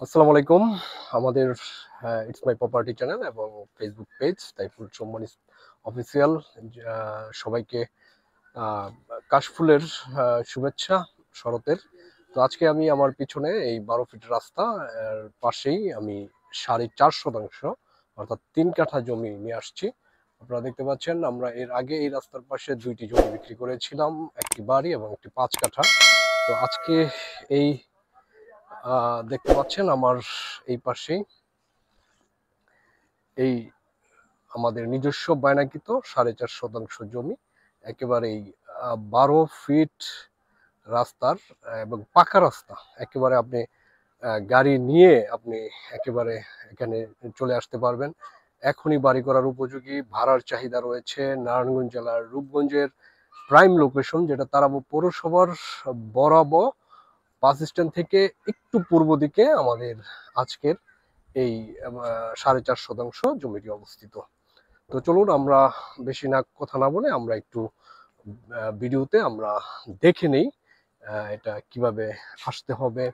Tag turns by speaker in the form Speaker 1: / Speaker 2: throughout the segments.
Speaker 1: আসসালামু আলাইকুম। আমাদের ইটস মাই প্রপার্টি চ্যানেল এবং ফেসবুক পেজ তাইফুল চৌম্বন অফিসিয়াল সবাইকে আহ, কাশফুলের শুভেচ্ছা শরতের। তো আজকে আমি আমার পিছনে এই 12 ফিট রাস্তা পাশেই আমি 4.5 শতাংশ অর্থাৎ 3 কাঠা জমি নিয়ে আসছি। আপনারা দেখতে পাচ্ছেন আমরা এর আগে এই রাস্তার পাশে দুইটি জমি বিক্রি করেছিলাম, একটি বাড়ি এবং একটি 5 কাঠা। তো আজকে এই দেখতে পাচ্ছেন আমার এই পাশেই এই আমাদের নিজস্ব বায়নাকৃত 4.5 শতাংশ জমি, একেবারেই 12 ফিট রাস্তার এবং পাকা রাস্তা। একেবারে আপনি গাড়ি নিয়ে আপনি একেবারে এখানে চলে আসতে পারবেন। এখনই বাড়ি করার উপযোগী, ভাড়ার চাহিদা রয়েছে। নারায়ণগঞ্জ জেলার রূপগঞ্জের প্রাইম লোকেশন, যেটা তারাব পৌরসভার বরাবর বাস স্ট্যান্ড থেকে একটু পূর্ব দিকে আমাদের আজকের এই 4.5 শতাংশ জমিটি অবস্থিত। তো চলুন আমরা বেশি না কথা না বলে আমরা একটু ভিডিওতে আমরা দেখে নেই এটা কিভাবে আসতে হবে,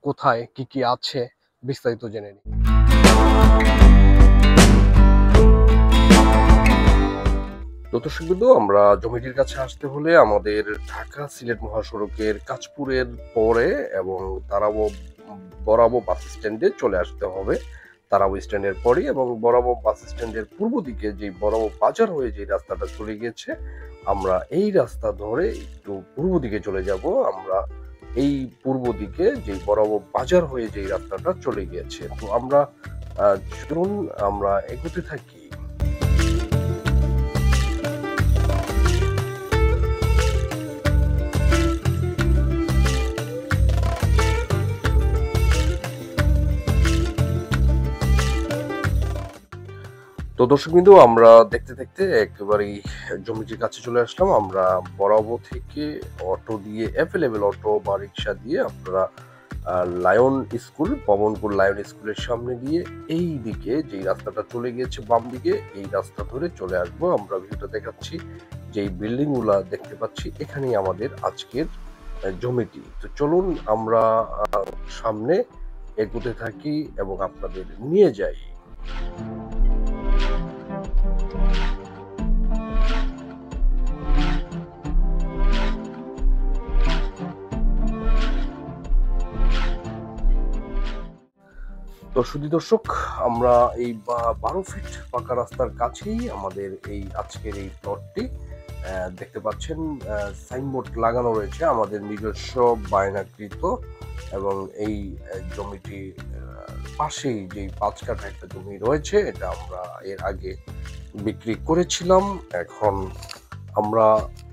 Speaker 1: কোথায় কি কি আছে, বিস্তারিত জেনে নিই। দর্শকবৃন্দ, আমরা জমিটির কাছে আসতে হলে আমাদের ঢাকা সিলেট মহাসড়কের কাঁচপুরের পরে এবং তারাবো বরাবো বাস স্ট্যান্ডে চলে আসতে হবে। তারাবো স্ট্যান্ডের পরে এবং বরাবো বাস স্ট্যান্ডের পূর্ব দিকে যে বরাবো বাজার হয়ে যে রাস্তাটা চলে গিয়েছে, আমরা এই রাস্তা ধরে একটু পূর্ব দিকে চলে যাব। আমরা এই পূর্ব দিকে যে বরাবো বাজার হয়ে যে রাস্তাটা চলে গিয়েছে, তো আমরা চলুন আমরা এগোতে থাকি। তো দর্শকবৃন্দু, আমরা দেখতে দেখতে একেবারেই জমিটির কাছে চলে আসলাম। আমরা বরাবর থেকে অটো দিয়ে, অ্যাভেলেবেল অটো বা রিক্সা দিয়ে আপনারা লায়ন স্কুল, পবনপুর লায়ন স্কুলের সামনে দিয়ে এই দিকে যে রাস্তাটা চলে গিয়েছে বাম দিকে, এই রাস্তা ধরে চলে আসবো। আমরা ভিউটা দেখাচ্ছি, যে বিল্ডিং গুলা দেখতে পাচ্ছি, এখানেই আমাদের আজকের জমিটি। তো চলুন আমরা সামনে এগোতে থাকি এবং আপনাদের নিয়ে যাই। তো সুধী দর্শক, আমরা এই 12 ফিট পাকা রাস্তার কাছেই আমাদের এই আজকের এই প্লটটি দেখতে পাচ্ছেন। সাইনবোর্ড লাগানো রয়েছে আমাদের নিজস্ব বায়নাকৃত, এবং এই জমিটি পাশেই যে 5 কাঠা একটা জমি রয়েছে, এটা আমরা এর আগে বিক্রি করেছিলাম। এখন আমরা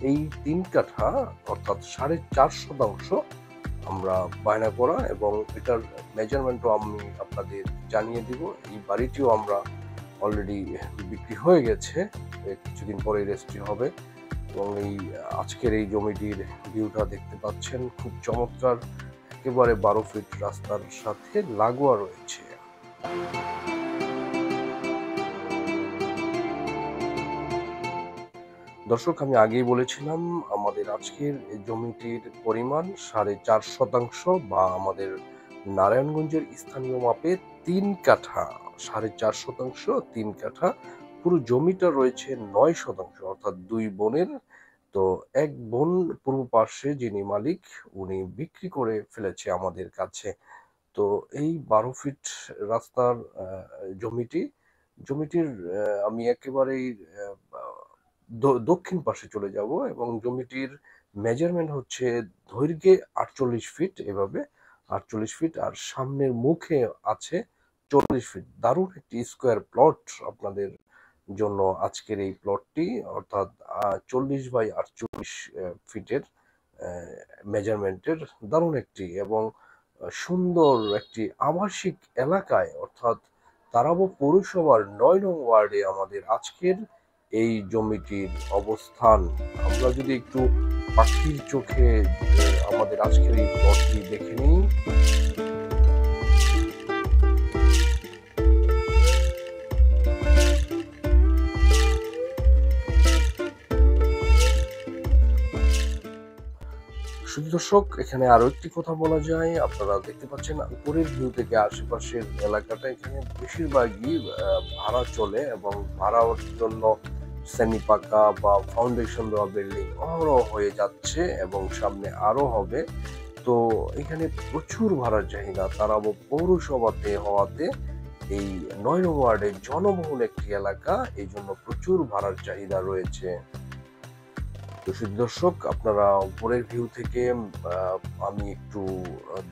Speaker 1: এই 3 কাঠা অর্থাৎ 4.5 শতাংশ আমরা বায়না করা, এবং এটার মেজারমেন্টও আমি আপনাদের জানিয়ে দিব। এই বাড়িটিও আমরা অলরেডি বিক্রি হয়ে গেছে, কিছুদিন পরে রেজিস্ট্রি হবে। এবং এই আজকের এই জমিটির ভিউটা দেখতে পাচ্ছেন, খুব চমৎকার, একেবারে 12 ফিট রাস্তার সাথে লাগোয়া রয়েছে। দর্শক, আমি আগেই বলেছিলাম আমাদের আজকের জমিটির পরিমাণ 4.5 শতাংশ, বা আমাদের নারায়ণগঞ্জের স্থানীয় মাপে 3 কাঠা। 4.5 শতাংশ 3 কাঠা। পুরো জমিটা রয়েছে 9 শতাংশ, অর্থাৎ 2 বোনের। তো এক বোন পূর্ব পার্শ্বে যিনি মালিক, উনি বিক্রি করে ফেলেছে আমাদের কাছে। তো এই 12 ফিট রাস্তার জমিটির আমি একেবারেই দক্ষিণ পাশে চলে যাব, এবং জমিটির মেজারমেন্ট হচ্ছে দৈর্ঘ্যে 48 ফিট, এভাবে 48 ফিট, আর সামনের মুখে আছে 40 ফিট। দারুণ একটি স্কোয়ার প্লট আপনাদের জন্য আজকের এই প্লটটি, অর্থাৎ 40 বাই 48 ফিটের মেজারমেন্টের দারুণ একটি এবং সুন্দর একটি আবাসিক এলাকায়, অর্থাৎ তারাবো পৌরসভার 9 নং ওয়ার্ডে আমাদের আজকের এই জমিটির অবস্থান। আমরা যদি একটু পাখির চোখে আমাদের আজকের এই প্লটটি দেখে নিই। শুধু দর্শক, এখানে আরো একটি কথা বলা যায়, আপনারা দেখতে পাচ্ছেন উপরের ভিউ থেকে আশেপাশের এলাকাটা এখানে বেশিরভাগই ভাড়া চলে এবং ভাড়ার জন্য সেমি পাকা বা ফাউন্ডেশন দেওয়া বিল্ডিং অহরহ হয়ে যাচ্ছে এবং সামনে আরো হবে। তো এখানে প্রচুর ভাড়ার চাহিদা, তারা পৌরসভাতে হওয়াতে এই ৯ নং ওয়ার্ডের জনবহুল একটি এলাকা, এই জন্য প্রচুর ভাড়ার চাহিদা রয়েছে। তো শুধু দর্শক, আপনারা উপরের ভিউ থেকে আমি একটু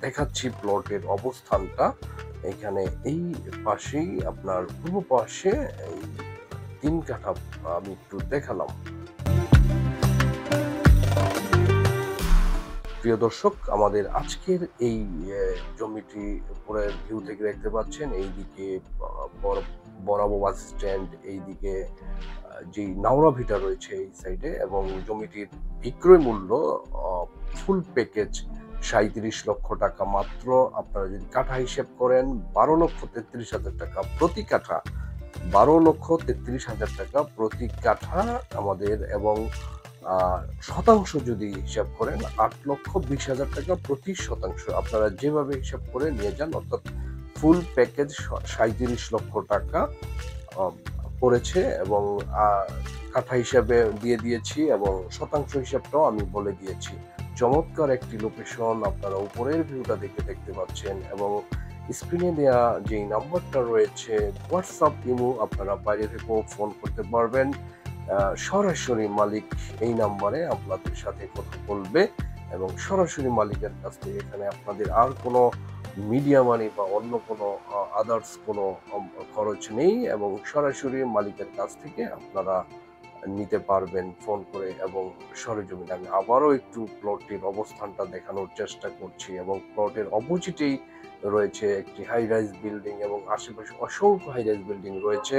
Speaker 1: দেখাচ্ছি প্লটের অবস্থানটা। এখানে এই পাশেই আপনার পূর্ব পাশে এই ৩ কাঠা আমি একটু দেখালাম। প্রিয় দর্শক, আমাদের আজকের এই জমিটি উপরের ভিউ থেকে দেখতে পাচ্ছেন, এইদিকে বরাবর বাস স্ট্যান্ড, এইদিকে যে নাওরা ভিটা রয়েছে এই সাইডে, এবং জমিটির বিক্রয় মূল্য ফুল প্যাকেজ ৩৭ লক্ষ টাকা মাত্র। আপনারা যদি কাঠা হিসেব করেন ১২,৩৩,০০০ টাকা প্রতি কাঠা, ১২,৩৩,০০০ টাকা প্রতি কাঠা আমাদের, এবং শতাংশ যদি হিসাব করেন ৮,২০,০০০ টাকা প্রতি শতাংশ। আপনারা যেভাবে হিসাব করে নিয়ে যান, অর্থাৎ ফুল প্যাকেজ ৩৭ লক্ষ টাকা পড়েছে, এবং কাঠা হিসাবে দিয়ে দিয়েছি এবং শতাংশ হিসাবটাও আমি বলে দিয়েছি। চমৎকার একটি লোকেশন, আপনারা উপরের ভিউটা দেখতে পাচ্ছেন, এবং স্ক্রিনে দেওয়া যে নাম্বারটা রয়েছে হোয়াটসঅ্যাপ, ইমো, আপনারা বাইরে থেকেও ফোন করতে পারবেন। সরাসরি মালিক এই নাম্বারে আপনাদের সাথে কথা বলবে এবং সরাসরি মালিকের কাছ থেকে, এখানে আপনাদের আর কোনো মিডিয়া মানি বা অন্য কোনো আদার্স কোনো খরচ নেই, এবং সরাসরি মালিকের কাছ থেকে আপনারা নিতে পারবেন ফোন করে এবং সরেজমিনে। আমি আবারও একটু প্লটটির অবস্থানটা দেখানোর চেষ্টা করছি, এবং প্লটের অপোজিটেই রয়েছে একটি হাই রাইজ বিল্ডিং এবং আশেপাশে অসংখ্য হাই রাইজ বিল্ডিং রয়েছে।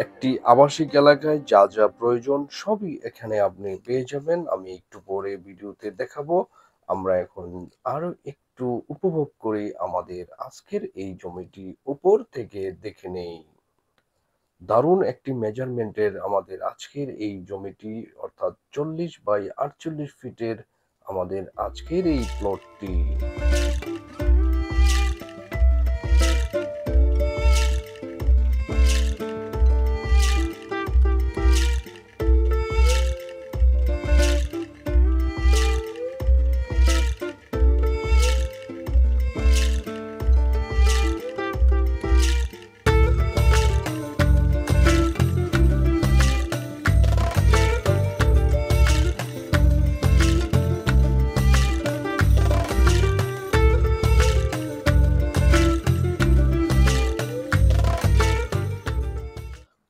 Speaker 1: একটি আবাসিক এলাকায় যা যা প্রয়োজন সবই এখানে আপনি পেয়ে যাবেন। আমি একটু পরে ভিডিওতে দেখাবো। আমরা এখন আরো একটু উপভোগ করি আমাদের আজকের এই জমিটি উপর থেকে দেখে নেই। দারুণ একটি মেজারমেন্টের আমাদের আজকের এই জমিটি, অর্থাৎ 40/48 ফিটের আমাদের আজকের এই প্লটটি।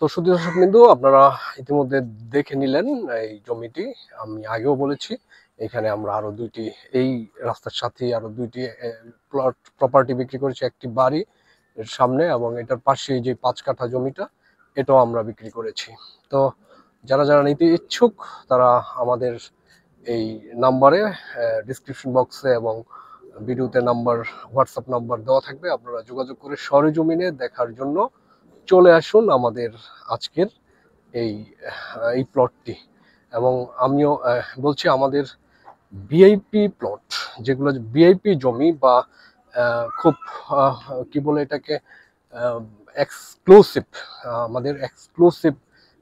Speaker 1: তো শুধু দর্শক বিন্দু, আপনারা ইতিমধ্যে দেখে নিলেন এই জমিটি। আমি আগেও বলেছি, এখানে আমরা আরো দুইটি, এই রাস্তার সাথে আরো দুইটি প্লট প্রপার্টি বিক্রি করেছি, একটি বাড়ি এর সামনে এবং এটার পাশে যে 5 কাঠা জমিটা, এটাও আমরা বিক্রি করেছি। তো যারা যারা নিতে ইচ্ছুক তারা আমাদের এই নাম্বারে, ডিসক্রিপশন বক্সে এবং ভিডিওতে নাম্বার, হোয়াটসঅ্যাপ নাম্বার দেওয়া থাকবে, আপনারা যোগাযোগ করে সরেজমিনে দেখার জন্য চলে আসুন আমাদের আজকের এই প্লটটি। এবং আমিও বলছি, আমাদের ভিআইপি প্লট, যেগুলো ভিআইপি জমি বা খুব কি বলে এটাকে, এক্সক্লুসিভ, আমাদের এক্সক্লুসিভ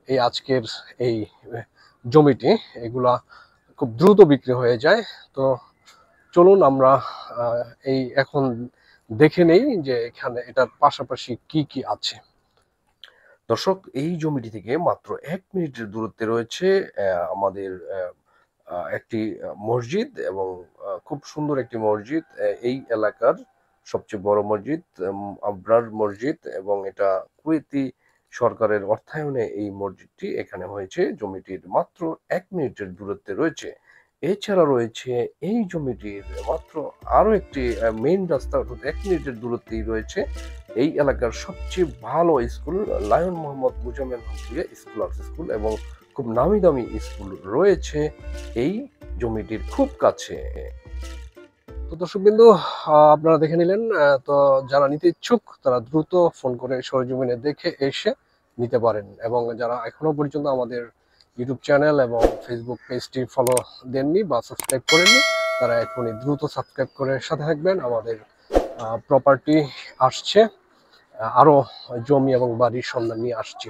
Speaker 1: এই আজকের এই জমিটি, এগুলা খুব দ্রুত বিক্রি হয়ে যায়। তো চলুন আমরা এই এখন দেখে নেই যে এখানে এটার পাশাপাশি কি কি আছে। দর্শক, এই জমিটি থেকে মাত্র 1 মিনিটের দূরত্বে রয়েছে আমাদের একটি মসজিদ, এবং খুব সুন্দর একটি মসজিদ, এই এলাকার সবচেয়ে বড় মসজিদ, আবরার মসজিদ, এবং এটা কুয়েতি সরকারের অর্থায়নে এই মসজিদটি এখানে হয়েছে। জমিটির মাত্র 1 মিনিটের দূরত্বে রয়েছে। এছাড়া রয়েছে এই জমিটির মাত্র আরো একটি মেইন রাস্তা, অর্থাৎ 1 মিনিটের দূরত্বেই রয়েছে এই এলাকার সবচেয়ে ভালো স্কুল, লায়ন মোহাম্মদ মুজাম্মেল হক স্কুল, এবং খুব নামি দামি স্কুল রয়েছে এই জমিটির খুব কাছে। তো দর্শকবৃন্দ, আপনারা দেখে নিলেন। তো যারা নিতে ইচ্ছুক তারা দ্রুত ফোন করে সরেজমিনে দেখে এসে নিতে পারেন, এবং যারা এখনো পর্যন্ত আমাদের ইউটিউব চ্যানেল এবং ফেসবুক পেজটি ফলো দেননি বা সাবস্ক্রাইব করেননি, তারা এখনই দ্রুত সাবস্ক্রাইব করে সাথে থাকবেন। আমাদের প্রপার্টি আসছে, আরও জমি এবং বাড়ির সন্ধান নিয়ে আসছি।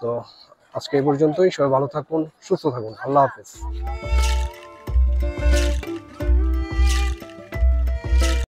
Speaker 1: তো আজকে এই পর্যন্তই। সবাই ভালো থাকুন, সুস্থ থাকুন। আল্লাহ হাফেজ।